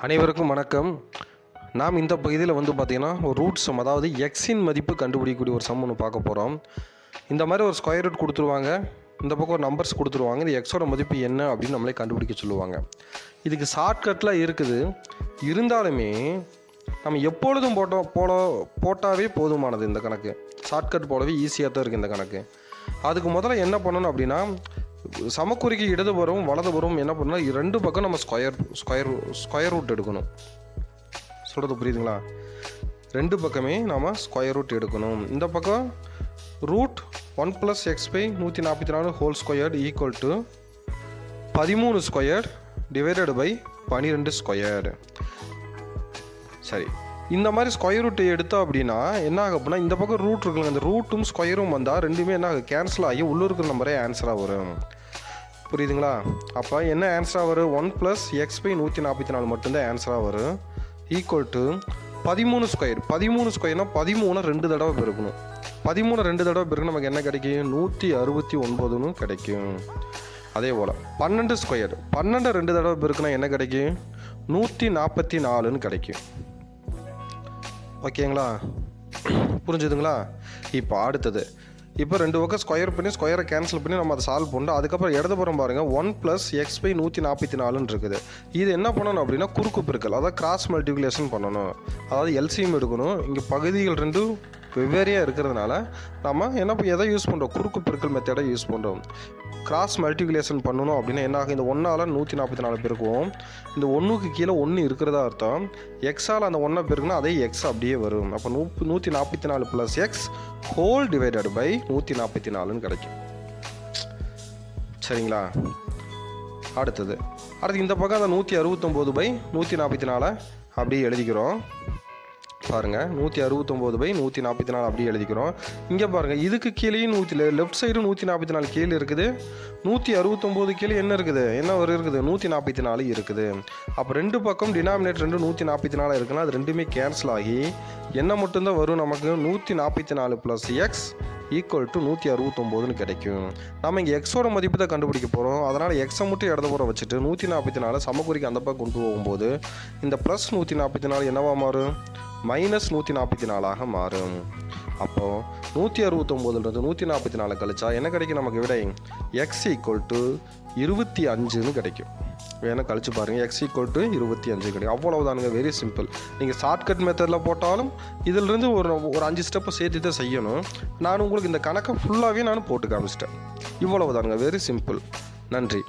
அனைவருக்கும் வணக்கம். நாம் இந்த பகுதியில் பார்த்திங்கன்னா ஒரு ரூட் சம், அதாவது எக்ஸின் மதிப்பு கண்டுபிடிக்கக்கூடிய ஒரு சம் ஒன்று பார்க்க போகிறோம். இந்த மாதிரி ஒரு ஸ்கொயர் ரூட் கொடுத்துருவாங்க, இந்த பக்கம் ஒரு நம்பர்ஸ் கொடுத்துருவாங்க. இந்த எக்ஸோட மதிப்பு என்ன அப்படின்னு நம்மளே கண்டுபிடிக்க சொல்லுவாங்க. இதுக்கு ஷார்ட்கட்லாம் இருக்குது, இருந்தாலுமே நம்ம எப்பொழுதும் போட்டாவே போதுமானது. இந்த கணக்கு ஷார்ட்கட் போலவே ஈஸியாக தான் இருக்குது இந்த கணக்கு. அதுக்கு முதல்ல என்ன பண்ணணும் அப்படின்னா, சமக்குறிக்கு இடதுபுறம் வலதுபுறம் என்ன பண்ணணும், ரெண்டு பக்கம் நம்ம ஸ்கொயர் ரூட் எடுக்கணும். சொல்கிறது புரியுதுங்களா? ரெண்டு பக்கமே நாம் ஸ்கொயர் ரூட் எடுக்கணும். இந்த பக்கம் root 1 + x/144 whole squared equal to 13 square divided by 12 square. சரி, இந்த மாதிரி ஸ்கொயர் ரூட் எடுத்தோம் அப்படின்னா என்ன ஆகும் அப்படின்னா, இந்த பக்கம் ரூட் இருக்குங்க, இந்த ரூட்டும் ஸ்கொயரும் வந்தால் ரெண்டுமே என்ன ஆகும், கேன்சல் ஆகி உள்ள இருக்கிற நம்பரே ஆன்சராக வரும். புரியுதுங்களா? அப்போ என்ன ஆன்சராக வரும், 1 + x/144 மட்டும்தான் ஆன்சராக வரும். Equal to 13 square. 13 ஸ்கொயர்னா 13 2 தடவை பெருக்கணும். 13 2 தடவை பெருக்கணும், நமக்கு என்ன கிடைக்கும், 169 கிடைக்கும். அதே போல் 12 ஸ்கொயர். 12 2 தடவை பெருக்கணும், என்ன கிடைக்கும், 144 கிடைக்கும். ஓகேங்களா? புரிஞ்சுதுங்களா? இப்போ அடுத்தது, இப்போ ரெண்டு பக்கம் ஸ்கொயர் பண்ணி ஸ்கொயரை கேன்சல் பண்ணி நம்ம அதை சால்வ் பண்ணோம். அதுக்கப்புறம் இடதுபுறம் பாருங்கள், 1 + x/144 இருக்குது. இது என்ன பண்ணணும் அப்படின்னா, குறுக்கு பெருக்கல், அதாவது கிராஸ் மல்டிப்ளிகேஷன் பண்ணணும். அதாவது எல்சிஎம் எடுக்கணும். இங்கே பகுதிகள் ரெண்டும் வெவ்வேறையாக இருக்கிறதுனால நம்ம எதை யூஸ் பண்ணுறோம், குறுக்கு பெருக்கல் மெத்தடை யூஸ் பண்ணுறோம். கிராஸ் மல்டிப்ளிகேஷன் பண்ணணும் அப்படின்னா என்ன ஆகும், இந்த 1ஆல் 144 பெருக்குவோம். இந்த 1க்கு கீழே 1 இருக்கிறதா அர்த்தம். எக்ஸால் அந்த 1 பெருக்குனா அதே எக்ஸ் அப்படியே வரும். அப்போ 144 + x ஹோல் டிவைடட் பை 144 கிடைக்கும். சரிங்களா? அடுத்து இந்த பக்கம் அந்த 169/144 அப்படியே எழுதிக்கிறோம். பாருங்கள், 169/144 அப்படியே எழுதிக்கிறோம். இங்கே பாருங்கள், இதுக்கு கீழேயும் லெஃப்ட் சைடு 144 கீழே இருக்குது, 169 கீழே என்ன இருக்குது, என்ன ஒரு இருக்குது, 144 இருக்குது. அப்போ ரெண்டு பக்கம் டினாமினேட்டர் 144 இருக்குன்னா அது ரெண்டுமே கேன்சல் ஆகி என்ன மட்டும்தான் வரும், நமக்கு 144 + x ஈக்குவல் டு 169 கிடைக்கும். நம்ம இங்கே எக்ஸோட மதிப்பு தான் கண்டுபிடிக்க போகிறோம். அதனால் எக்ஸை மட்டும் இடதுபுறம் வச்சுட்டு 144 சமக்குறிக்கு அந்த பக்கம் கொண்டு போகும்போது இந்த +144 என்னவா மாறும், -144 மாறும். அப்போது 169 144 கழிச்சா என்ன கிடைக்கும், நமக்கு விடை x = 25 கிடைக்கும். வேணால் கழிச்சு பாருங்கள், x = 25 கிடைக்கும். அவ்வளவுதானுங்க, வெரி சிம்பிள். நீங்கள் ஷார்ட்கட் மெத்தடில் போட்டாலும் இதிலிருந்து ஒரு 5 ஸ்டெப்பை சேர்த்து தான் செய்யணும். நான் உங்களுக்கு இந்த கணக்கை ஃபுல்லாகவே போட்டு காமிச்சிட்டேன். இவ்வளவுதானுங்க, வெரி சிம்பிள். நன்றி.